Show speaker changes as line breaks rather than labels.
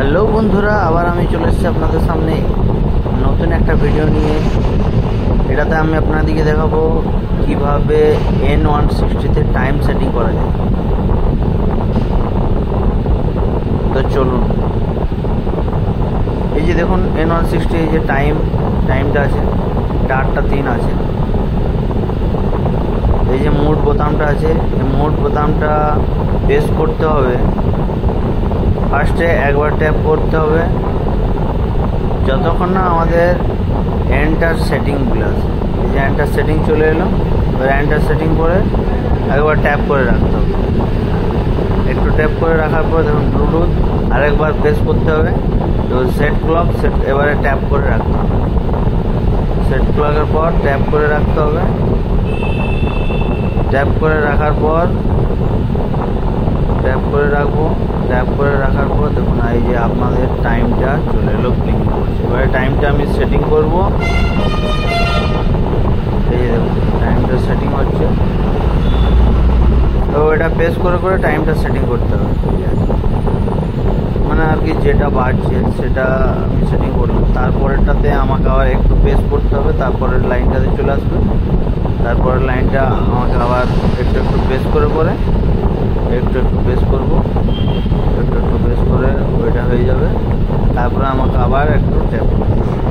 Hello বন্ধুরা, আবার আমি চলে এসেছি আপনাদের সামনে নতুন একটা ভিডিও নিয়ে। এটাতে আমি আপনাদেরকে দেখাবো কিভাবে N160-তে টাইম সেটিং করা যায়। তো চলুন, এই যে দেখুন N160 এই যে টাইমটা আছে, 8:03 আছে। এই যে মোড বোতামটা আছে, এই মোড বোতামটা প্রেস করতে হবে। ফার্স্টে একবার ট্যাপ করতে হবে যতক্ষণ না আমাদের এন্টার সেটিং আসে। এই যে এন্টার সেটিং চলে এলো, এবার এন্টার সেটিং করে একবার ট্যাপ করে রাখতে হবে। একটু ট্যাপ করে রাখার পর দেখুন ব্লুটুথ আরেকবার প্রেস করতে হবে। তো সেট ক্লক এবারে ট্যাপ করে রাখতে হবে। সেট ক্লকের পর ট্যাপ করে রাখতে হবে। ট্যাপ করে রাখার পর ট্যাপ করে রাখবো। ট্যাপ করে রাখার পর দেখুন এই যে আপনাদের টাইমটা চলে এলো, ক্লিক করছে। এবারে টাইমটা আমি সেটিং করব। এই যে দেখুন টাইমটা সেটিং হচ্ছে। তো এটা প্রেস করে করে টাইমটা সেটিং করতে হবে, ঠিক আছে? মানে আর কি যেটা বাড়ছে সেটা আমি সেটিং করলাম। তারপরেরটাতে আমাকে আবার একটু প্রেস করতে হবে, তারপরের লাইনটাতে চলে আসবে। তারপরের লাইনটা আমাকে আবার একটু প্রেস করে করে একটু প্রেস করবো। একটু প্রেস করে ওইটা হয়ে যাবে। তারপরে আমাকে আবার একটু ট্যাপ করতে হবে।